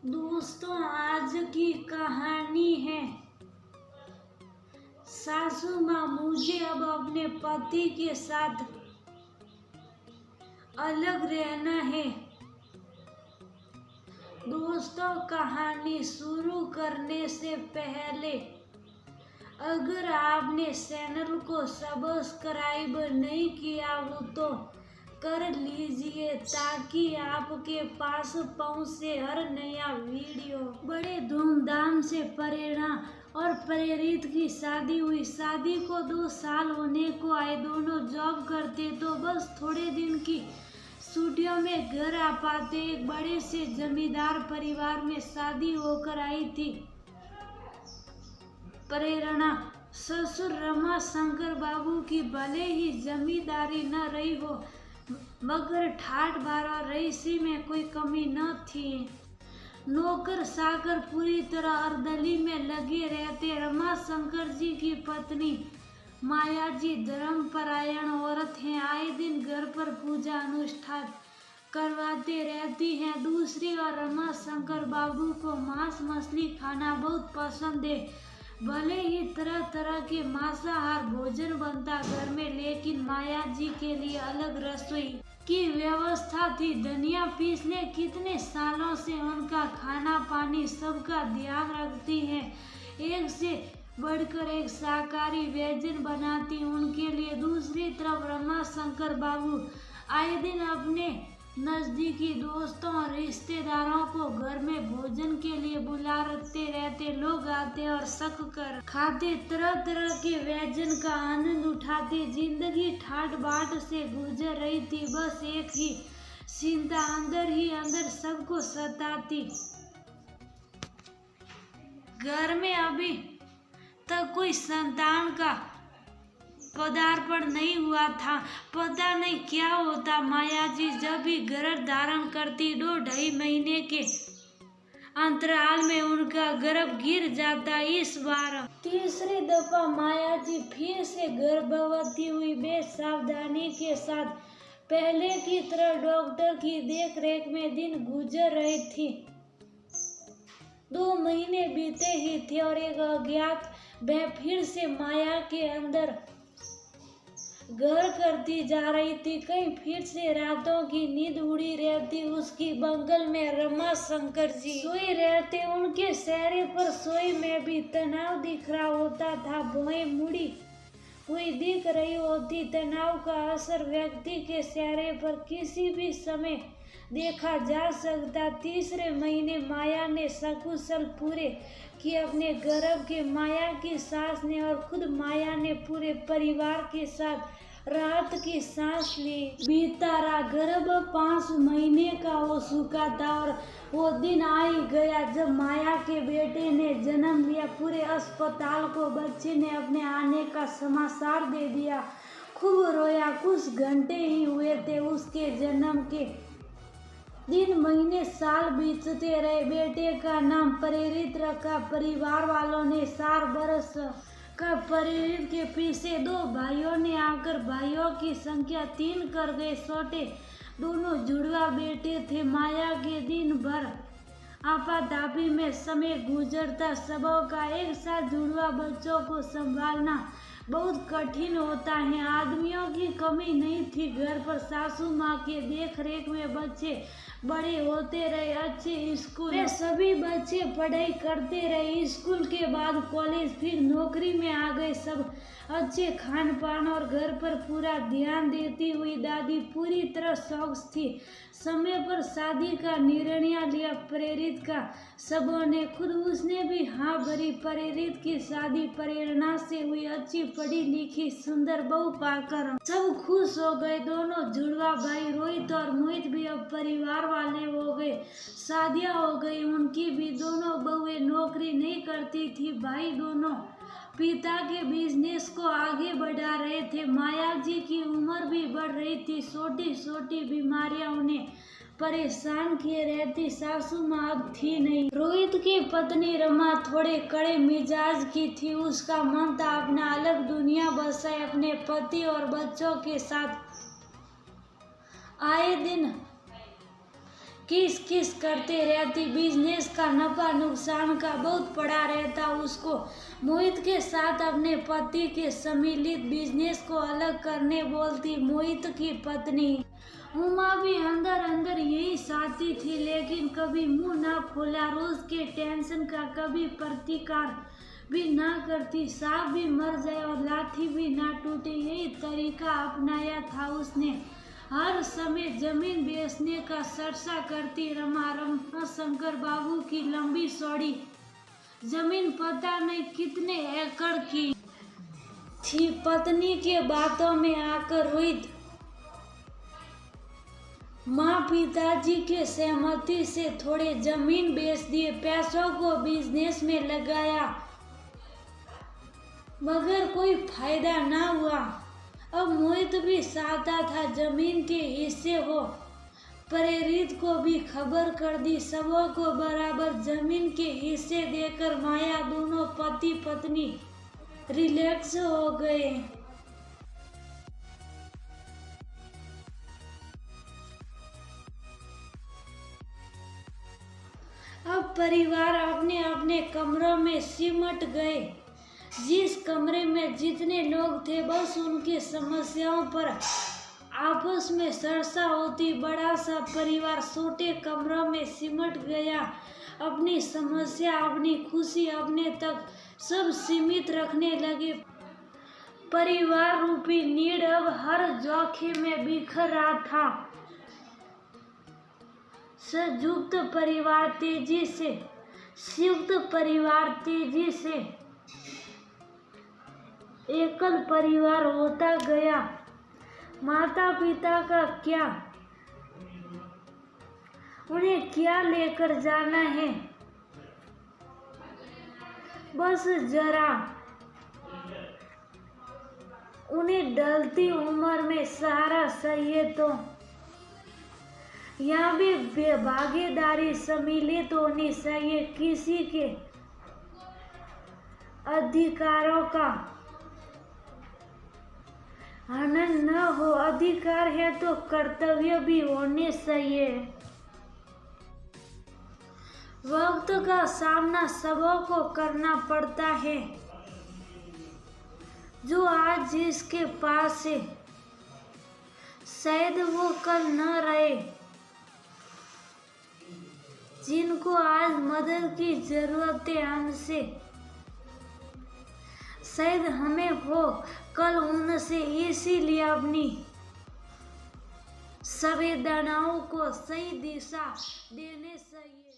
दोस्तों, आज की कहानी है सासू माँ। मुझे अब अपने पति के साथ अलग रहना है। दोस्तों, कहानी शुरू करने से पहले अगर आपने चैनल को सब्सक्राइब नहीं किया हो तो कर लीजिए ताकि आपके पास पहुंचे हर नया वीडियो। बड़े धूमधाम से प्रेरणा और प्रेरित की शादी हुई। शादी को 2 साल होने को आए। दोनों जॉब करते तो बस थोड़े दिन की छुट्टियों में घर आ पाते। एक बड़े से जमींदार परिवार में शादी होकर आई थी प्रेरणा। ससुर रमा शंकर बाबू की भले ही जमींदारी न रही हो मगर ठाठ बार और रईसी में कोई कमी न थी। नौकर चाकर पूरी तरह अर्दली में लगे रहते। रमा शंकर जी की पत्नी माया जी धर्मपरायण औरत हैं। आए दिन घर पर पूजा अनुष्ठान करवाते रहती हैं। दूसरी ओर रमा शंकर बाबू को मांस मछली खाना बहुत पसंद है। भले ही तरह तरह के मांसाहार भोजन बनता घर में, लेकिन माया जी के लिए अलग रसोई की व्यवस्था थी। धनिया पीसने कितने सालों से उनका खाना पानी सबका ध्यान रखती है। एक से बढ़कर एक शाकाहारी व्यंजन बनाती उनके लिए। दूसरी तरफ रमा शंकर बाबू आए दिन अपने नजदीकी दोस्तों और रिश्तेदारों को घर में भोजन के लिए बुलाते रहते। लोग आते और शक कर खाते, तरह तरह के व्यंजन का आनंद उठाते। जिंदगी ठाट बाट से गुजर रही थी। बस एक ही चिंता अंदर ही अंदर सबको सताती। घर में अभी तक कोई संतान का पदार्पण नहीं हुआ था। पता नहीं क्या होता। माया जी जब भी गर्भ धारण करती 2-2.5 महीने के अंतराल में उनका गर्भ गिर जाता। इस बार तीसरी दफा माया जी फिर से गर्भवती हुई। वे सावधानी के साथ पहले की तरह डॉक्टर की देखरेख में दिन गुजर रही थी। 2 महीने बीते ही थे और एक अज्ञात वह फिर से माया के अंदर घर करती जा रही थी। कहीं फिर से रातों की नींद उड़ी रहती। उसकी बंगल में रमा शंकर जी सोए रहते। उनके चेहरे पर सोई में भी तनाव दिख रहा होता था। भौहें मुड़ी हुई दिख रही होती। तनाव का असर व्यक्ति के चेहरे पर किसी भी समय देखा जा सकता। तीसरे महीने माया ने सकुशल पूरे किए अपने गर्भ के। माया की सास ने और खुद माया ने पूरे परिवार के साथ राहत की सांस ली। बीता रहा। गर्भ 5 महीने का हो चुका था और वो दिन आ ही गया जब माया के बेटे ने जन्म लिया। पूरे अस्पताल को बच्चे ने अपने आने का समाचार दे दिया। खूब रोया। कुछ घंटे ही हुए थे उसके जन्म के। दिन महीने साल बीतते रहे। बेटे का नाम प्रेरित रखा। परिवार वालों ने 4 बरस का प्रेरित के पीछे 2 भाइयों ने आकर भाइयों की संख्या 3 कर गए। छोटे दोनों जुड़वा बेटे थे। माया के दिन भर आपाधापी में समय गुजरता। सबों का एक साथ जुड़वा बच्चों को संभालना बहुत कठिन होता है। आदमियों की कमी नहीं थी घर पर। सासू माँ के देख रेख में बच्चे बड़े होते रहे। अच्छे स्कूल में सभी बच्चे पढ़ाई करते रहे। स्कूल के बाद कॉलेज, फिर नौकरी में आ गए सब। अच्छे खान पान और घर पर पूरा ध्यान देती हुई दादी पूरी तरह शौक थी। समय पर शादी का निर्णय लिया प्रेरित का। सबों ने, खुद उसने भी हाँ भरी। प्रेरित की शादी प्रेरणा से हुई। अच्छी पढ़ी लिखी सुंदर बहू पाकर सब खुश हो गए। दोनों जुड़वा भाई रोहित और मोहित भी अब परिवार वाले हो गए। शादियां हो गई उनकी भी। दोनों बहुएं नौकरी नहीं करती थी। भाई दोनों पिता के बिजनेस को आगे बढ़ा रहे थे। माया जी की उम्र भी बढ़ रही थी। छोटी छोटी बीमारियां उन्हें परेशान किए रहती। सासू माँ अब थी नहीं। रोहित की पत्नी रमा थोड़े कड़े मिजाज की थी। उसका मन था अपना अलग दुनिया बसाए अपने पति और बच्चों के साथ। आए दिन किस किस करते रहती, बिजनेस का नफा नुकसान का बहुत पड़ा रहता उसको। मोहित के साथ अपने पति के सम्मिलित बिजनेस को अलग करने बोलती मोहित की पत्नी। उमा भी अंदर अंदर यही चाहती थी, लेकिन कभी मुंह ना खोला, रोज के टेंशन का कभी प्रतिकार भी ना करती, सांप भी मर जाए और लाठी भी ना टूटे, यही तरीका अपनाया था उसने। हर समय जमीन बेचने का चर्चा करती रमा शंकर बाबू की लंबी चौड़ी जमीन पता नहीं कितने एकड़ की थी। पत्नी के बातों में आकर रोहित माँ पिताजी के सहमति से थोड़े जमीन बेच दिए, पैसों को बिजनेस में लगाया, मगर कोई फायदा ना हुआ। अब मोहित भी चाहता था जमीन के हिस्से हो। प्रेरित को भी खबर कर दी, सबों को बराबर जमीन के हिस्से देकर माया दोनों पति पत्नी रिलैक्स हो गए। अब परिवार अपने अपने कमरों में सिमट गए। जिस कमरे में जितने लोग थे बस उनकी समस्याओं पर आपस में चर्चा होती। बड़ा सा परिवार छोटे कमरों में सिमट गया। अपनी समस्या, अपनी खुशी अपने तक सब सीमित रखने लगे। परिवार रूपी नीड अब हर जोखिम में बिखर रहा था। संयुक्त परिवार तेजी से, संयुक्त परिवार तेजी से एकल परिवार होता गया। माता पिता का क्या, उन्हें क्या लेकर जाना है, बस जरा उन्हें ढलती उम्र में सहारा चाहिए। तो यहाँ भी भागीदारी सम्मिलित होनी चाहिए। किसी के अधिकारों का हनन न हो, अधिकार है तो कर्तव्य भी होने चाहिए। वक्त का सामना सबों को करना पड़ता है। जो आज जिसके पास है शायद वो कल न रहे। जिनको आज मदद की जरूरत है हमसे, शायद हमें हो कल उनसे, इसीलिए अपनी संवेदनाओं को सही दिशा देने चाहिए।